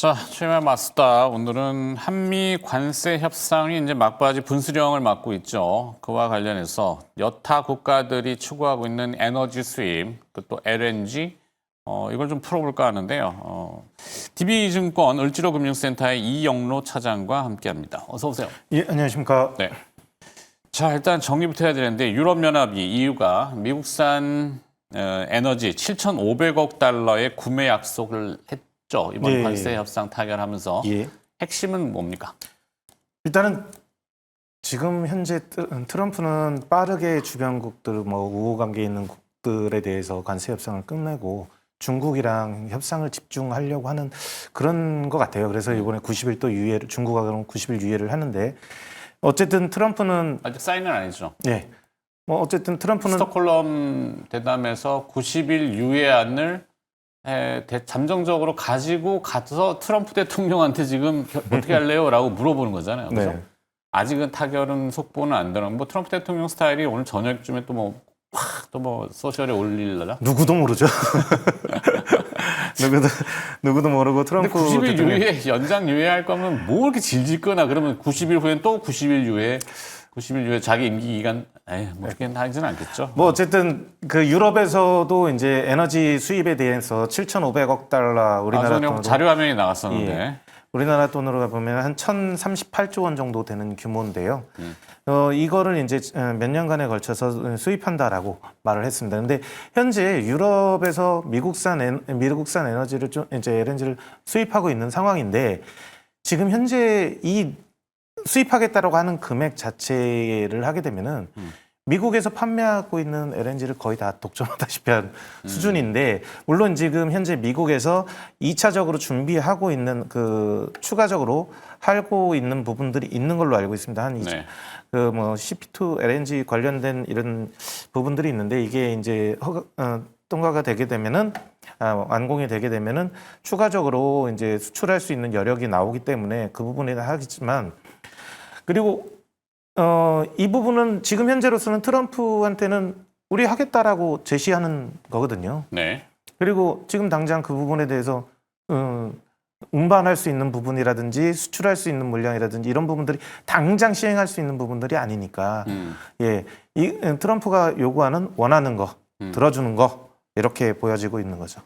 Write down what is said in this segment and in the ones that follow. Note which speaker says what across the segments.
Speaker 1: 자, 최면 마스다. 오늘은 한미 관세 협상이 이제 막바지 분수령을 맞고 있죠. 그와 관련해서 여타 국가들이 추구하고 있는 에너지 수입, 또 LNG, 이걸 좀 풀어볼까 하는데요. DB증권 을지로금융센터의 이영로 차장과 함께합니다. 어서 오세요.
Speaker 2: 예, 안녕하십니까.
Speaker 1: 네. 자, 일단 정리부터 해야 되는데 유럽연합이 EU가 미국산 에너지 7,500억 달러의 구매 약속을 했죠. 이번
Speaker 2: 예.
Speaker 1: 관세 협상 타결하면서
Speaker 2: 예.
Speaker 1: 핵심은 뭡니까?
Speaker 2: 일단은 지금 현재 트럼프는 빠르게 주변국들, 우호 관계에 있는 국들에 대해서 관세 협상을 끝내고 중국이랑 협상을 집중하려고 하는 그런 것 같아요. 그래서 이번에 90일 또 유예를, 중국과 그럼 90일 유예를 하는데 어쨌든 트럼프는
Speaker 1: 아직 사인은 아니죠.
Speaker 2: 예. 어쨌든 트럼프는
Speaker 1: 스톡홀름 대담에서 90일 유예안을 잠정적으로 가지고 가서 트럼프 대통령한테 지금 어떻게 할래요? 라고 물어보는 거잖아요. 그래서
Speaker 2: 네.
Speaker 1: 아직은 타결은 속보는 안 되는. 뭐 트럼프 대통령 스타일이 오늘 저녁쯤에 또 소셜에 올릴려나?
Speaker 2: 누구도 모르죠. 누구도 모르고
Speaker 1: 근데
Speaker 2: 트럼프
Speaker 1: 90일
Speaker 2: 대통령
Speaker 1: 유예, 연장 유예할 거면 뭐 이렇게 질질 거나 그러면 90일 후엔 또 90일 유예, 90일 유예 자기 임기 기간, 뭐 어떻게 하지는 않겠죠.
Speaker 2: 어쨌든 그 유럽에서도 이제 에너지 수입에 대해서 7,500억 달러 우리나라 돈으로
Speaker 1: 자료 화면이 나갔었는데.
Speaker 2: 예. 우리나라 돈으로 보면 한 1,038조 원 정도 되는 규모인데요. 이거를 이제 몇 년간에 걸쳐서 수입한다라고 말을 했습니다. 근데 현재 유럽에서 미국산 에너지를 이제 LNG를 수입하고 있는 상황인데 지금 현재 이 수입하겠다라고 하는 금액 자체를 하게 되면은 미국에서 판매하고 있는 LNG를 거의 다 독점하다시피 한 수준인데, 물론 지금 현재 미국에서 2차적으로 준비하고 있는 추가적으로 하고 있는 부분들이 있는 걸로 알고 있습니다.
Speaker 1: 네.
Speaker 2: CP2 LNG 관련된 이런 부분들이 있는데 이게 이제 통과가 되게 되면은 완공이 되게 되면은 추가적으로 이제 수출할 수 있는 여력이 나오기 때문에 그 부분에 하겠지만, 그리고 이 부분은 지금 현재로서는 트럼프한테는 우리 하겠다라고 제시하는 거거든요.
Speaker 1: 네.
Speaker 2: 그리고 지금 당장 그 부분에 대해서 운반할 수 있는 부분이라든지 수출할 수 있는 물량이라든지 이런 부분들이 당장 시행할 수 있는 부분들이 아니니까 예, 이 트럼프가 원하는 거 들어주는 거 이렇게 보여지고 있는 거죠.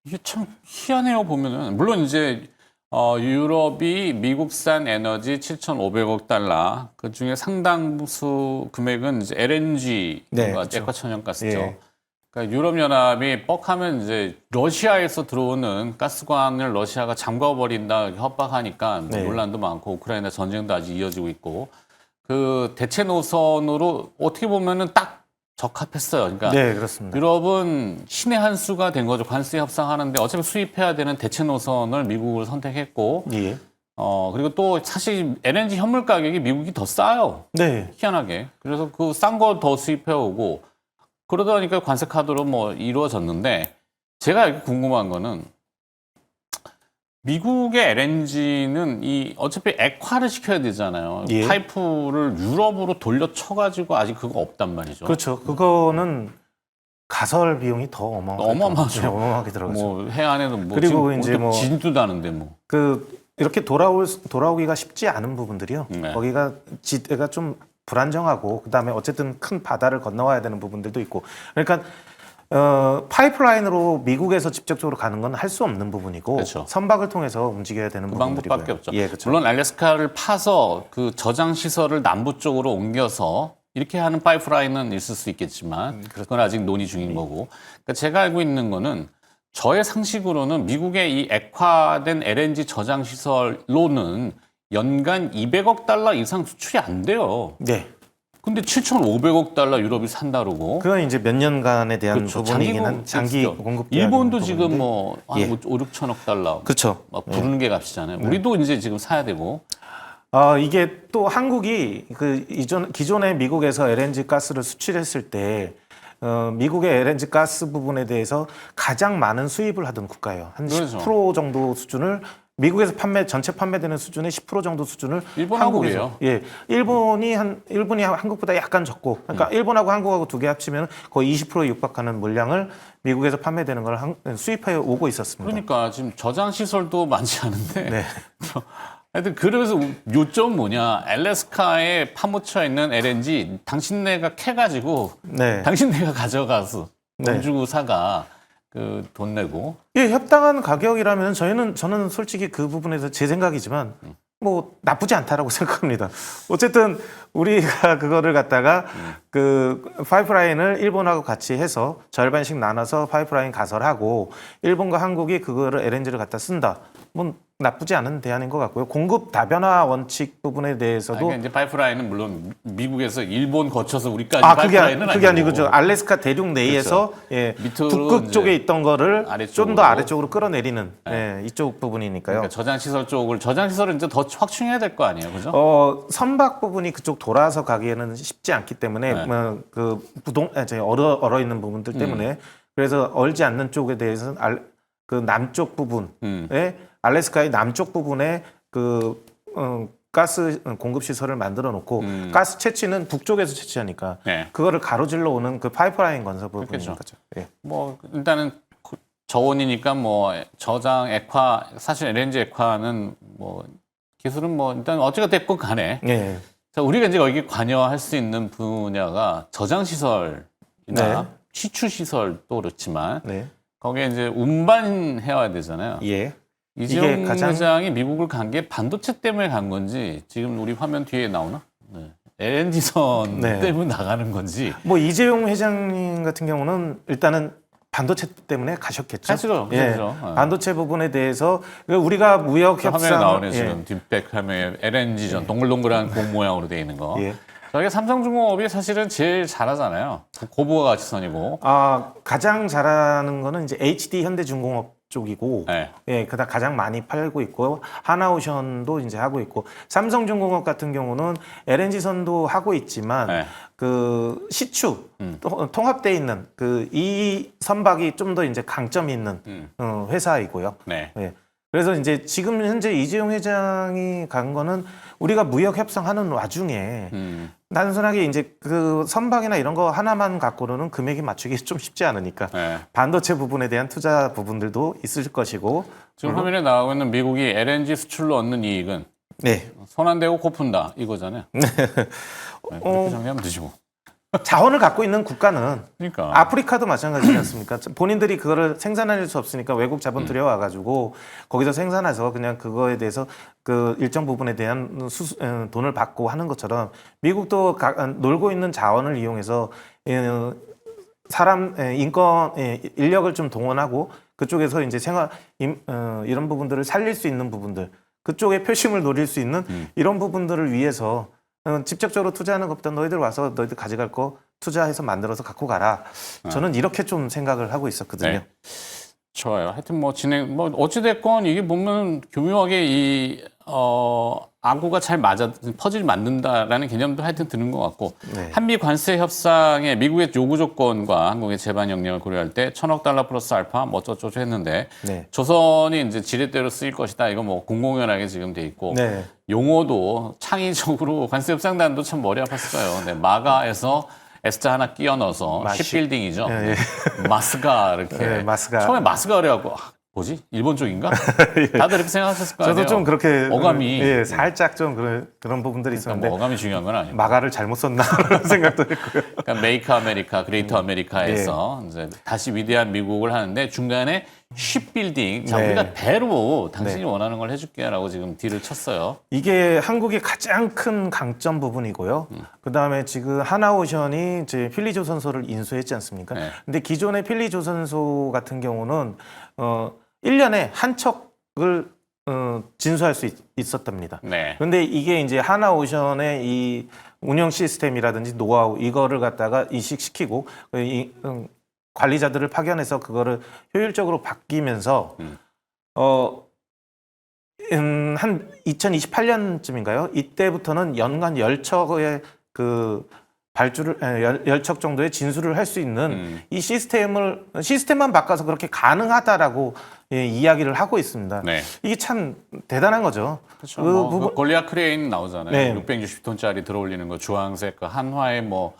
Speaker 1: 이게 참 희한해요, 보면은. 물론 이제 유럽이 미국산 에너지 7,500억 달러, 그 중에 상당수 금액은 이제 LNG,
Speaker 2: 네, 그렇죠.
Speaker 1: 액화천연가스죠.
Speaker 2: 예.
Speaker 1: 그러니까 유럽연합이 뻑하면 이제 러시아에서 들어오는 가스관을 러시아가 잠궈버린다 이렇게 협박하니까
Speaker 2: 네.
Speaker 1: 논란도 많고 우크라이나 전쟁도 아직 이어지고 있고, 그 대체 노선으로 어떻게 보면은 딱 적합했어요. 그러니까
Speaker 2: 네, 그렇습니다.
Speaker 1: 유럽은 신의 한 수가 된 거죠. 관세 협상하는데 어차피 수입해야 되는 대체 노선을 미국을 선택했고,
Speaker 2: 예.
Speaker 1: 그리고 또 사실 LNG 현물 가격이 미국이 더 싸요.
Speaker 2: 네.
Speaker 1: 희한하게. 그래서 그 싼 거 더 수입해 오고 그러다 보니까 관세 카드로 뭐 이루어졌는데, 제가 이렇게 궁금한 거는 미국의 LNG는 어차피 액화를 시켜야 되잖아요.
Speaker 2: 예.
Speaker 1: 파이프를 유럽으로 돌려쳐가지고 아직 그거 없단 말이죠.
Speaker 2: 그렇죠. 그거는 가설 비용이 더
Speaker 1: 어마어마하죠.
Speaker 2: 어마어마하게 들어가죠.
Speaker 1: 뭐 해안에도 뭐
Speaker 2: 그리고
Speaker 1: 지금
Speaker 2: 이제 뭐
Speaker 1: 진도 나는데 뭐.
Speaker 2: 이렇게 돌아오기가 쉽지 않은 부분들이요.
Speaker 1: 네.
Speaker 2: 거기가 지대가 좀 불안정하고 그다음에 어쨌든 큰 바다를 건너와야 되는 부분들도 있고. 그러니까 파이프라인으로 미국에서 직접적으로 가는 건 할 수 없는 부분이고,
Speaker 1: 그렇죠.
Speaker 2: 선박을 통해서 움직여야 되는
Speaker 1: 그
Speaker 2: 부분들이고요.
Speaker 1: 방법밖에 없죠.
Speaker 2: 예, 그렇죠.
Speaker 1: 물론 알래스카를 파서 그 저장 시설을 남부 쪽으로 옮겨서 이렇게 하는 파이프라인은 있을 수 있겠지만 그건 아직 논의 중인 거고. 그러니까 제가 알고 있는 거는, 저의 상식으로는 미국의 이 액화된 LNG 저장 시설로는 연간 200억 달러 이상 수출이 안 돼요.
Speaker 2: 네.
Speaker 1: 근데 7,500억 달러 유럽이 산다르고.
Speaker 2: 그건 이제 몇 년간에 대한
Speaker 1: 그렇죠.
Speaker 2: 부분이긴 한 장기 공급 계약인
Speaker 1: 일본도 지금
Speaker 2: 부분인데.
Speaker 1: 뭐 한
Speaker 2: 예.
Speaker 1: 5, 6천억 달러
Speaker 2: 그렇죠.
Speaker 1: 막 부르는 게 값이잖아요. 우리도 이제 지금 사야 되고.
Speaker 2: 이게 또 한국이 기존에 미국에서 LNG 가스를 수출했을 때 미국의 LNG 가스 부분에 대해서 가장 많은 수입을 하던 국가예요. 한
Speaker 1: 그렇죠.
Speaker 2: 10% 정도 수준을 미국에서 전체 판매되는 수준의 10% 정도 수준을
Speaker 1: 일본
Speaker 2: 한국에서
Speaker 1: 한국이에요.
Speaker 2: 예, 일본이 한국보다 약간 적고, 그러니까 일본하고 한국하고 두 개 합치면 거의 20%에 육박하는 물량을 미국에서 판매되는 걸 수입해 오고 있었습니다.
Speaker 1: 그러니까 지금 저장 시설도 많지 않은데.
Speaker 2: 네.
Speaker 1: 하여튼 그래서 요점 뭐냐? 알래스카에 파묻혀 있는 LNG 당신네가 캐가지고
Speaker 2: 네.
Speaker 1: 당신네가 가져가서 돈
Speaker 2: 네.
Speaker 1: 주고 사가 그 돈 내고.
Speaker 2: 예, 협당한 가격이라면 저는 솔직히 그 부분에서 제 생각이지만 뭐 나쁘지 않다라고 생각합니다. 어쨌든 우리가 그거를 갖다가 그 파이프라인을 일본하고 같이 해서 절반씩 나눠서 파이프라인 가설하고 일본과 한국이 그거를 LNG를 갖다 쓴다. 뭐 나쁘지 않은 대안인 것 같고요. 공급 다변화 원칙 부분에 대해서도
Speaker 1: 그러니까 이제 파이프라인은 물론 미국에서 일본 거쳐서 우리까지
Speaker 2: 그게
Speaker 1: 파이프라인은
Speaker 2: 그게 아니고
Speaker 1: 아니고.
Speaker 2: 알래스카 대륙 내에서
Speaker 1: 그렇죠.
Speaker 2: 예,
Speaker 1: 밑으로
Speaker 2: 북극
Speaker 1: 이제
Speaker 2: 쪽에 있던 거를 좀
Speaker 1: 아래쪽으로.
Speaker 2: 더 아래쪽으로 끌어내리는 예, 이쪽 부분이니까요.
Speaker 1: 그러니까 저장 시설 쪽을 저장 시설을 이제 더 확충해야 될 거 아니에요, 그죠?
Speaker 2: 선박 부분이 그쪽 돌아서 가기에는 쉽지 않기 때문에
Speaker 1: 네.
Speaker 2: 그 얼어 있는 부분들 때문에 그래서 얼지 않는 쪽에 대해서는 그 남쪽 부분에 알래스카의 남쪽 부분에 그 가스 공급 시설을 만들어 놓고 가스 채취는 북쪽에서 채취하니까
Speaker 1: 네.
Speaker 2: 그거를 가로질러 오는 그 파이프라인 건설 부분인
Speaker 1: 그렇겠죠.
Speaker 2: 거죠. 예.
Speaker 1: 뭐 일단은 저온이니까 뭐 저장 액화 사실 LNG 액화는 뭐 기술은 뭐 일단 어찌가 됐건 간에
Speaker 2: 예.
Speaker 1: 자, 우리가 이제 여기 관여할 수 있는 분야가 저장 시설이나
Speaker 2: 네.
Speaker 1: 취출 시설도 그렇지만
Speaker 2: 네.
Speaker 1: 거기에 이제 운반해야 되잖아요.
Speaker 2: 예.
Speaker 1: 이재용
Speaker 2: 가장-
Speaker 1: 회장이 미국을 간 게 반도체 때문에 간 건지 지금 우리 화면 뒤에 나오나? 네. LNG선
Speaker 2: 네.
Speaker 1: 때문에 나가는 건지
Speaker 2: 뭐 이재용 회장님 같은 경우는 일단은 반도체 때문에 가셨겠죠.
Speaker 1: 사실은 그렇죠. 예.
Speaker 2: 반도체 부분에 대해서 우리가 무역
Speaker 1: 화면에
Speaker 2: 협상
Speaker 1: 나오네 지금 뒷백 화면에 LNG전 동글동글한 공 모양으로 돼 있는 거.
Speaker 2: 예.
Speaker 1: 저게 삼성중공업이 사실은 제일 잘하잖아요. 고부가 가치선이고.
Speaker 2: 가장 잘하는 거는 이제 HD 현대중공업 쪽이고,
Speaker 1: 네.
Speaker 2: 예, 그다음 가장 많이 팔고 있고 하나오션도 이제 하고 있고 삼성중공업 같은 경우는 LNG선도 하고 있지만
Speaker 1: 네.
Speaker 2: 그 시추 통합돼 있는 그 이 선박이 좀 더 이제 강점이 있는 회사이고요.
Speaker 1: 네.
Speaker 2: 예. 그래서 이제 지금 현재 이재용 회장이 간 거는 우리가 무역 협상하는 와중에 단순하게 이제 그 선박이나 이런 거 하나만 갖고는 금액이 맞추기 좀 쉽지 않으니까
Speaker 1: 네.
Speaker 2: 반도체 부분에 대한 투자 부분들도 있을 것이고
Speaker 1: 지금 화면에 나오고 있는 미국이 LNG 수출로 얻는 이익은
Speaker 2: 네.
Speaker 1: 손 안 대고 코 푼다 이거잖아요. 네, 그렇게 정리하면 되지 뭐.
Speaker 2: 자원을 갖고 있는 국가는
Speaker 1: 그러니까.
Speaker 2: 아프리카도 마찬가지지 않습니까? 본인들이 그거를 생산할 수 없으니까 외국 자본 들여와가지고 거기서 생산해서 그냥 그거에 대해서 그 일정 부분에 대한 돈을 받고 하는 것처럼 미국도 놀고 있는 자원을 이용해서 사람 인권 인력을 좀 동원하고 그쪽에서 이제 이런 부분들을 살릴 수 있는 부분들 그쪽에 표심을 노릴 수 있는 이런 부분들을 위해서 직접적으로 투자하는 것보다 너희들 와서 너희들 가져갈 거 투자해서 만들어서 갖고 가라. 저는 이렇게 좀 생각을 하고 있었거든요.
Speaker 1: 네. 좋아요. 하여튼 뭐 어찌됐건 이게 보면 교묘하게 아구가 잘 퍼즐 맞는다라는 개념도 하여튼 드는 것 같고
Speaker 2: 네.
Speaker 1: 한미 관세 협상에 미국의 요구 조건과 한국의 제반 역량을 고려할 때 1,000억 달러 플러스 알파 뭐 어쩌고저쩌고 했는데
Speaker 2: 네.
Speaker 1: 조선이 이제 지렛대로 쓰일 것이다. 이거 뭐 공공연하게 지금 돼 있고
Speaker 2: 네.
Speaker 1: 용어도 창의적으로 관세 협상단도 참 머리 아팠을 거예요. 네, 마가에서 S자 하나 끼워 넣어서 십빌딩이죠.
Speaker 2: 예,
Speaker 1: 마스가 이렇게.
Speaker 2: 예, 마스가.
Speaker 1: 처음에 마스가 그래갖고 뭐지? 일본 쪽인가? 다들 이렇게 생각하셨을 거 아니에요.
Speaker 2: 저도 좀 그렇게
Speaker 1: 어감이
Speaker 2: 예, 살짝 좀 그런 부분들이
Speaker 1: 그러니까
Speaker 2: 있었는데
Speaker 1: 뭐 어감이 중요한 건 아니고.
Speaker 2: 마가를 잘못 썼나 그런 생각도 했고요.
Speaker 1: 그러니까 메이크 아메리카, 그레이터 아메리카에서 이제 다시 위대한 미국을 하는데 중간에 쉽빌딩. 자,
Speaker 2: 네.
Speaker 1: 우리가 배로 당신이 원하는 걸 해줄게라고 지금 딜을 쳤어요.
Speaker 2: 이게 한국의 가장 큰 강점 부분이고요. 그다음에 지금 하나오션이 이제 필리조선소를 인수했지 않습니까?
Speaker 1: 네.
Speaker 2: 근데 기존의 필리조선소 같은 경우는 1년에 한 척을 진수할 수 있었답니다.
Speaker 1: 네.
Speaker 2: 그런데 이게 이제 하나오션의 이 운영 시스템이라든지 노하우 이거를 갖다가 이식시키고 관리자들을 파견해서 그거를 효율적으로 바뀌면서 한 2028년쯤인가요? 이때부터는 연간 10척의 그 발주를 열척 정도의 진수를 할 수 있는 이 시스템만 바꿔서 그렇게 가능하다라고 이야기를 하고 있습니다.
Speaker 1: 네.
Speaker 2: 이게 참 대단한 거죠.
Speaker 1: 그렇죠. 뭐 골리앗 크레인 나오잖아요.
Speaker 2: 네.
Speaker 1: 660톤짜리 들어올리는 거 주황색 그 한화의 뭐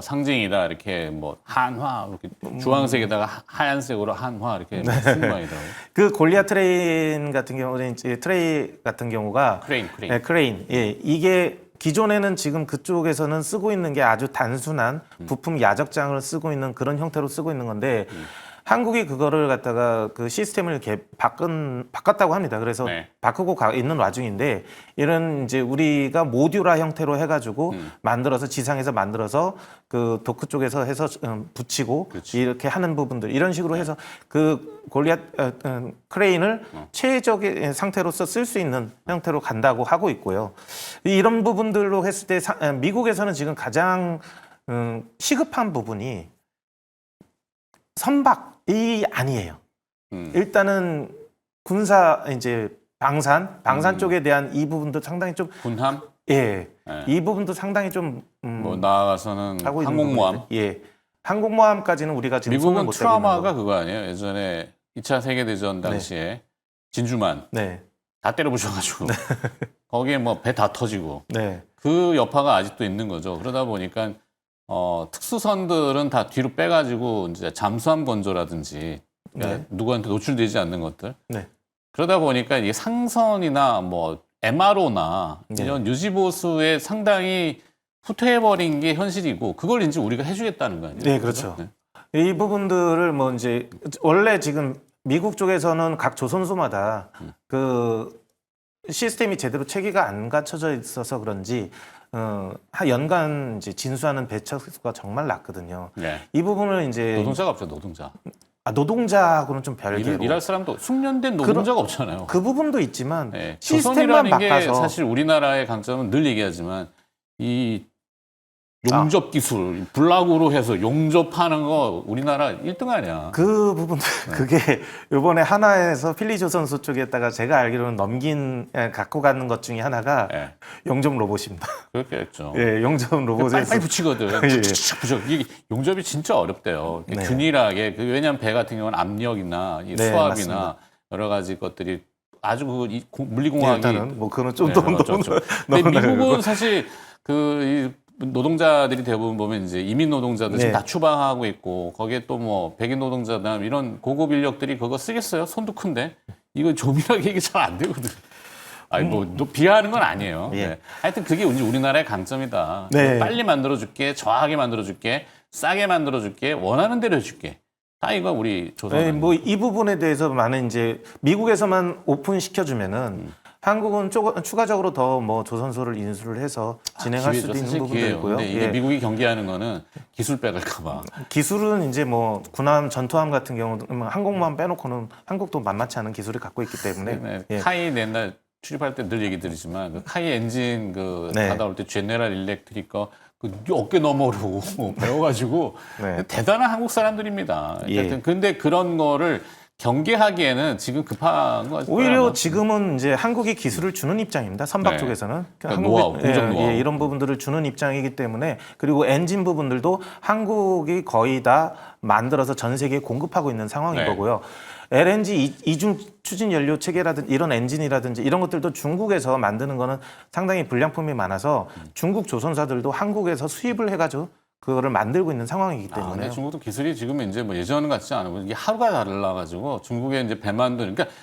Speaker 1: 상징이다 이렇게 뭐 한화 이렇게 주황색에다가 하얀색으로 한화 이렇게 쓴 모양이더라고요.
Speaker 2: 그 골리앗 트레인 같은 경우는 이제 트레이 같은 경우가
Speaker 1: 크레인.
Speaker 2: 네, 크레인. 예, 이게 기존에는 지금 그쪽에서는 쓰고 있는 게 아주 단순한 부품 야적장을 쓰고 있는 그런 형태로 쓰고 있는 건데 한국이 그거를 갖다가 그 시스템을 이렇게 바꿨다고 합니다. 그래서
Speaker 1: 네.
Speaker 2: 바꾸고 있는 와중인데 이런 이제 우리가 모듈화 형태로 해가지고 만들어서 지상에서 만들어서 그 도크 쪽에서 해서 붙이고
Speaker 1: 그렇지.
Speaker 2: 이렇게 하는 부분들 이런 식으로 해서 그 골리앗 크레인을 최적의 상태로서 쓸 수 있는 형태로 간다고 하고 있고요. 이런 부분들로 했을 때 미국에서는 지금 가장 시급한 부분이 선박이 아니에요. 일단은 군사 이제 방산 쪽에 대한 이 부분도 상당히 좀
Speaker 1: 군함
Speaker 2: 예.
Speaker 1: 네.
Speaker 2: 이 부분도 상당히 좀
Speaker 1: 뭐 나아가서는
Speaker 2: 하고 있는
Speaker 1: 항공모함.
Speaker 2: 부분인데, 예. 항공모함까지는 우리가 지금 손을
Speaker 1: 미국은
Speaker 2: 못 대고 있는
Speaker 1: 트라우마가
Speaker 2: 거.
Speaker 1: 그거 아니에요? 예전에 2차 세계대전 당시에 진주만
Speaker 2: 네.
Speaker 1: 다 때려 부셔가지고 거기에 뭐 배 다 터지고
Speaker 2: 네.
Speaker 1: 그 여파가 아직도 있는 거죠. 그러다 보니까 특수선들은 다 뒤로 빼가지고 이제 잠수함 건조라든지 그러니까
Speaker 2: 네.
Speaker 1: 누구한테 노출되지 않는 것들.
Speaker 2: 네.
Speaker 1: 그러다 보니까 이게 상선이나 뭐 MRO나
Speaker 2: 네.
Speaker 1: 이런 유지보수에 상당히 후퇴해버린 게 현실이고 그걸 이제 우리가 해주겠다는 거 아니에요?
Speaker 2: 네, 그렇죠.
Speaker 1: 네.
Speaker 2: 이 부분들을 뭐 이제 원래 지금 미국 쪽에서는 각 조선소마다 그 시스템이 제대로 체계가 안 갖춰져 있어서 그런지 연간 이제 진수하는 배차 수가 정말 낮거든요.
Speaker 1: 네.
Speaker 2: 이 부분을 이제
Speaker 1: 노동자가 없죠, 노동자.
Speaker 2: 노동자하고는 좀 별개로
Speaker 1: 일할 사람도 숙련된 노동자가 없잖아요.
Speaker 2: 그 부분도 있지만
Speaker 1: 네.
Speaker 2: 시스템만
Speaker 1: 조선이라는 게
Speaker 2: 바꿔서
Speaker 1: 사실 우리나라의 강점은 늘 얘기하지만 이 용접 기술, 블락으로 해서 용접하는 거 우리나라 1등 아니야.
Speaker 2: 그 부분 그게 이번에 하나에서 필리조선소 쪽에다가 제가 알기로는 갖고 가는 것 중에 하나가
Speaker 1: 네.
Speaker 2: 용접 로봇입니다.
Speaker 1: 그렇게 했죠.
Speaker 2: 예, 용접 로봇에서
Speaker 1: 빨리 붙이거든.
Speaker 2: 예.
Speaker 1: 착착 붙여. 이게 용접이 진짜 어렵대요.
Speaker 2: 네.
Speaker 1: 균일하게. 왜냐하면 배 같은 경우는 압력이나 이
Speaker 2: 네,
Speaker 1: 수압이나
Speaker 2: 맞습니다.
Speaker 1: 여러 가지 것들이 아주 그
Speaker 2: 예,
Speaker 1: 물리공학이
Speaker 2: 일단은 뭐 그거는 좀
Speaker 1: 네,
Speaker 2: 너무
Speaker 1: 어쩌죠. 근데 미국은 사실 이 노동자들이 대부분 보면 이제 이민 노동자들 지금
Speaker 2: 네.
Speaker 1: 다 추방하고 있고 거기에 또 뭐 백인 노동자나 이런 고급 인력들이 그거 쓰겠어요? 손도 큰데 이거 조밀하게 이게 잘 안 되거든. 아니 뭐 비하하는 건 아니에요.
Speaker 2: 예.
Speaker 1: 네. 하여튼 그게 이제 우리나라의 강점이다.
Speaker 2: 네.
Speaker 1: 빨리 만들어줄게, 정확하게 만들어줄게, 싸게 만들어줄게, 원하는 대로 해줄게. 다 이거 우리 조선.
Speaker 2: 네, 뭐 이 부분에 대해서 많은 이제 미국에서만 오픈 시켜주면은 한국은 추가적으로 더 뭐 조선소를 인수를 해서 진행할
Speaker 1: 기회죠.
Speaker 2: 수도 있는
Speaker 1: 사실
Speaker 2: 부분도
Speaker 1: 기회예요.
Speaker 2: 있고요.
Speaker 1: 근데 이게
Speaker 2: 예.
Speaker 1: 미국이 경계하는 거는 기술 빼갈까봐.
Speaker 2: 기술은 이제 뭐 군함 전투함 같은 경우도 항공모함 빼놓고는 한국도 만만치 않은 기술을 갖고 있기 때문에
Speaker 1: 네,
Speaker 2: 예.
Speaker 1: 카이 옛날 출입할 때 늘 얘기 드리지만 그 카이 엔진 그
Speaker 2: 네.
Speaker 1: 받아올 때 제네럴 일렉트릭 거 그 어깨 너머로 배워가지고
Speaker 2: 네.
Speaker 1: 대단한 한국 사람들입니다.
Speaker 2: 예.
Speaker 1: 하여튼 근데 그런 거를 경계하기에는 지금 급한 거
Speaker 2: 오히려 지금은 이제 한국이 기술을 주는 입장입니다. 선박
Speaker 1: 네.
Speaker 2: 쪽에서는
Speaker 1: 그러니까 노하우, 공정 노하우.
Speaker 2: 이런 부분들을 주는 입장이기 때문에 그리고 엔진 부분들도 한국이 거의 다 만들어서 전 세계에 공급하고 있는 상황인
Speaker 1: 네.
Speaker 2: 거고요. LNG 이중 추진 연료 체계라든지 이런 엔진이라든지 이런 것들도 중국에서 만드는 거는 상당히 불량품이 많아서 중국 조선사들도 한국에서 수입을 해가지고 그거를 만들고 있는 상황이기
Speaker 1: 근데
Speaker 2: 때문에
Speaker 1: 중국도 기술이 지금 이제 뭐 예전 같지 않고 이게 하루가 달라가지고 중국에 이제 배 만드는 그러니까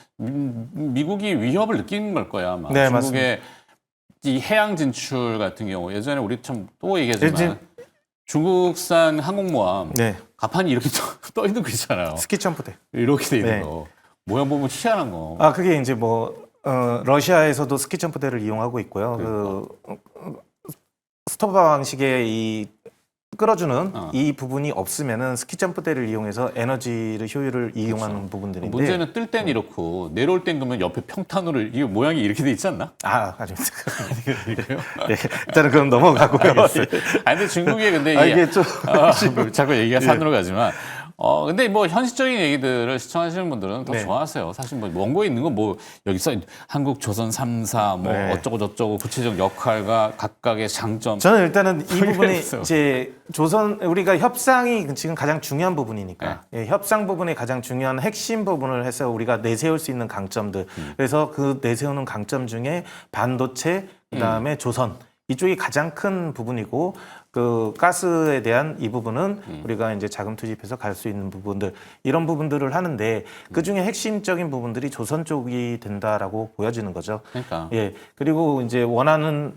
Speaker 1: 미국이 위협을 느끼는 걸 거야 아마.
Speaker 2: 네,
Speaker 1: 중국의 이 해양 진출 같은 경우 예전에 우리 참 또 얘기하지만 중국산 항공모함
Speaker 2: 네.
Speaker 1: 가판이 이렇게 떠 있는 거 있잖아요.
Speaker 2: 스키 점프대.
Speaker 1: 이렇게 돼 있는
Speaker 2: 네.
Speaker 1: 거. 모양 보면 희한한 거.
Speaker 2: 아 그게 이제 뭐 러시아에서도 스키 점프대를 이용하고 있고요.
Speaker 1: 그러니까.
Speaker 2: 스토바 방식의 이 끌어주는
Speaker 1: 어.
Speaker 2: 이 부분이 없으면은 스키 점프대를 이용해서 에너지를 효율을 이용하는 부분들인데
Speaker 1: 문제는 뜰 땐 이렇고 내려올 땐 그러면 옆에 평탄으로 이게 모양이 이렇게 돼 있지 않나?
Speaker 2: 아닙니다.
Speaker 1: 이거요?
Speaker 2: 네, 일단은 그럼 넘어가고요.
Speaker 1: 아 근데 중국에 근데
Speaker 2: 이게 좀
Speaker 1: 자꾸 얘기가 산으로 가지만 근데 뭐 현실적인 얘기들을 시청하시는 분들은 더
Speaker 2: 네.
Speaker 1: 좋아하세요. 사실 뭐 원고에 있는 건 뭐 여기서 한국 조선 3사 뭐
Speaker 2: 네.
Speaker 1: 어쩌고 저쩌고 구체적 역할과 각각의 장점.
Speaker 2: 저는 일단은 이 부분이
Speaker 1: 그랬어요.
Speaker 2: 이제 우리가 협상이 지금 가장 중요한 부분이니까 예, 협상 부분이 가장 중요한 핵심 부분을 해서 우리가 내세울 수 있는 강점들. 그래서 그 내세우는 강점 중에 반도체, 그다음에 조선 이쪽이 가장 큰 부분이고 그 가스에 대한 이 부분은 우리가 이제 자금 투입해서 갈 수 있는 부분들 이런 부분들을 하는데 그 중에 핵심적인 부분들이 조선 쪽이 된다라고 보여지는 거죠.
Speaker 1: 그러니까.
Speaker 2: 예. 그리고 이제 원하는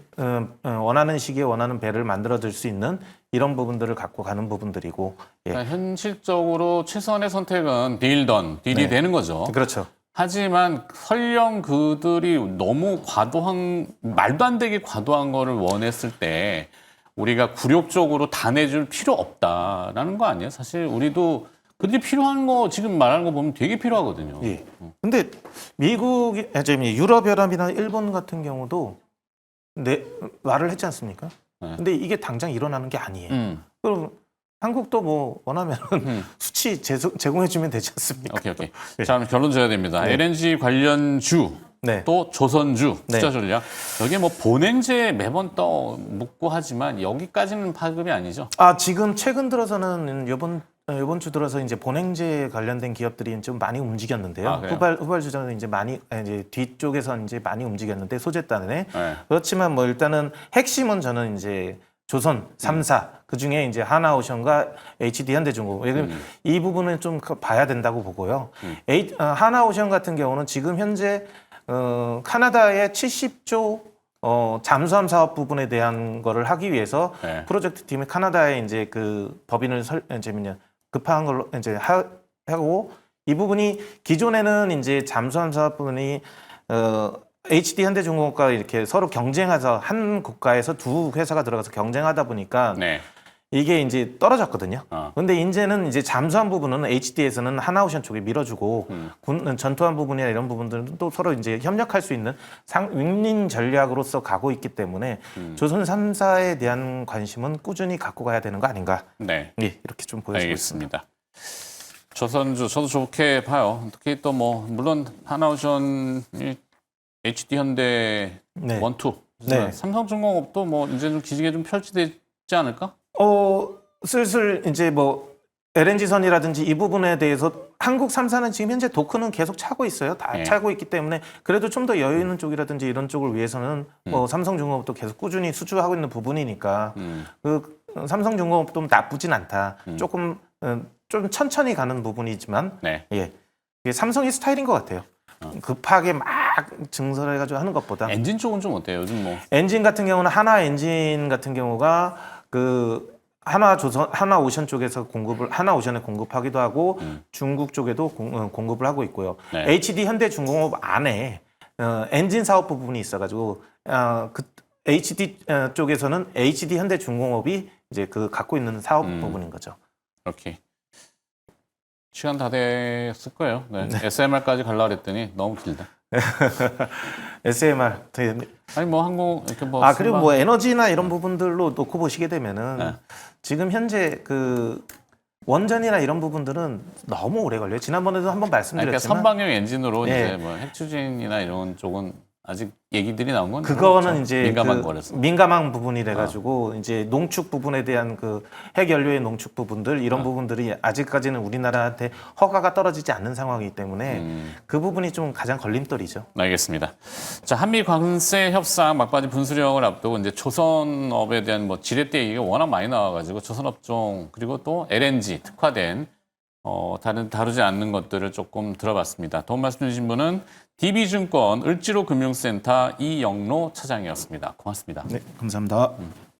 Speaker 2: 시기에 원하는 배를 만들어줄 수 있는 이런 부분들을 갖고 가는 부분들이고. 예.
Speaker 1: 그러니까 현실적으로 최선의 선택은 딜이
Speaker 2: 네.
Speaker 1: 되는 거죠.
Speaker 2: 그렇죠.
Speaker 1: 하지만 설령 그들이 너무 말도 안 되게 과도한 거를 원했을 때 우리가 굴욕적으로 다 내줄 필요 없다라는 거 아니에요? 사실 우리도 그들이 필요한 거 지금 말하는 거 보면 되게 필요하거든요.
Speaker 2: 예. 근데 유럽연합이나 일본 같은 경우도 말을 했지 않습니까?
Speaker 1: 네.
Speaker 2: 근데 이게 당장 일어나는 게 아니에요. 그럼 한국도 뭐 원하면 수치 제공해주면 되지 않습니까?
Speaker 1: 오케이. 자, 그럼 결론 줘야 됩니다.
Speaker 2: 네.
Speaker 1: LNG 관련주
Speaker 2: 네.
Speaker 1: 또 조선주
Speaker 2: 네.
Speaker 1: 투자 전략 여기에 뭐 본행제 매번 묻고 하지만 여기까지는 파급이 아니죠.
Speaker 2: 지금 최근 들어서는 이번 주 들어서 이제 본행제 관련된 기업들이 좀 많이 움직였는데요.
Speaker 1: 그래요?
Speaker 2: 후발 주자는 이제 뒤쪽에서 이제 많이 움직였는데 소재 단에
Speaker 1: 네.
Speaker 2: 그렇지만 뭐 일단은 핵심은 저는 이제 조선 3사 그 중에 이제 하나오션과 HD 현대중공업 이 부분은 좀 봐야 된다고 보고요. 하나오션 같은 경우는 지금 현재 카나다의 70조 잠수함 사업 부분에 대한 거를 하기 위해서
Speaker 1: 네.
Speaker 2: 프로젝트 팀이 카나다에 이제 그 법인을 급한 걸로 이제 하고 이 부분이 기존에는 이제 잠수함 사업 부분이 HD 현대중공업과 이렇게 서로 경쟁해서 한 국가에서 두 회사가 들어가서 경쟁하다 보니까
Speaker 1: 네.
Speaker 2: 이게 이제 떨어졌거든요.
Speaker 1: 어.
Speaker 2: 근데 이제는 이제 잠수함 부분은 HD에서는 하나오션 쪽에 밀어주고 전투함 부분이나 이런 부분들은 또 서로 이제 협력할 수 있는 윈윈 전략으로서 가고 있기 때문에 조선 3사에 대한 관심은 꾸준히 갖고 가야 되는 거 아닌가?
Speaker 1: 네.
Speaker 2: 예, 이렇게 좀 보여지고 있습니다.
Speaker 1: 알겠습니다. 조선주 저도 좋게 봐요. 특히 또 뭐 물론 하나오션이 HD 현대
Speaker 2: 네.
Speaker 1: 원투.
Speaker 2: 네.
Speaker 1: 삼성중공업도 뭐 이제 좀 기지개 좀 펼치되지 않을까?
Speaker 2: 슬슬 이제 뭐 LNG선이라든지 이 부분에 대해서 한국 3사는 지금 현재 도크는 계속 차고 있어요. 다
Speaker 1: 네.
Speaker 2: 차고 있기 때문에 그래도 좀 더 여유 있는 쪽이라든지 이런 쪽을 위해서는 뭐 삼성중공업도 계속 꾸준히 수주하고 있는 부분이니까 그 삼성중공업도 나쁘진 않다. 조금 좀 천천히 가는 부분이지만
Speaker 1: 네.
Speaker 2: 예, 이게 삼성의 스타일인 것 같아요. 급하게 막 증설해가지고 하는 것보다
Speaker 1: 엔진 쪽은 좀 어때요? 요즘 뭐
Speaker 2: 엔진 같은 경우는 하나 엔진 같은 경우가 그 하나오션 쪽에서 하나오션에 공급하기도 하고 중국 쪽에도 공급을 하고 있고요.
Speaker 1: 네.
Speaker 2: HD 현대중공업 안에 엔진 사업 부분이 있어가지고 그 HD 쪽에서는 HD 현대중공업이 이제 그 갖고 있는 사업 부분인 거죠.
Speaker 1: 이렇게 시간 다 됐을 거예요. 네. SMR까지 가려고 그랬더니 너무 길다.
Speaker 2: SMR.
Speaker 1: 아니 뭐 항공 이렇게 뭐
Speaker 2: 그리고 뭐 에너지나 이런 부분들로 놓고 보시게 되면은
Speaker 1: 네.
Speaker 2: 지금 현재 그 원전이나 이런 부분들은 너무 오래 걸려요. 지난번에도 한번
Speaker 1: 그러니까
Speaker 2: 말씀드렸지만
Speaker 1: 선박용 엔진으로
Speaker 2: 예.
Speaker 1: 이제 뭐 핵추진이나 이런 쪽은 아직 얘기들이 나온 건
Speaker 2: 그거는
Speaker 1: 그렇죠.
Speaker 2: 이제
Speaker 1: 민감한
Speaker 2: 그
Speaker 1: 거라서.
Speaker 2: 민감한 부분이 돼가지고 이제 농축 부분에 대한 그 핵연료의 농축 부분들 이런 부분들이 아직까지는 우리나라한테 허가가 떨어지지 않는 상황이기 때문에 그 부분이 좀 가장 걸림돌이죠.
Speaker 1: 알겠습니다. 자, 한미 관세 협상 막바지 분수령을 앞두고 이제 조선업에 대한 뭐 지렛대 얘기가 워낙 많이 나와가지고 조선업종 그리고 또 LNG 특화된 다루지 않는 것들을 조금 들어봤습니다. 도움 말씀 주신 분은 DB증권 을지로금융센터 이영로 차장이었습니다. 고맙습니다.
Speaker 2: 네, 감사합니다.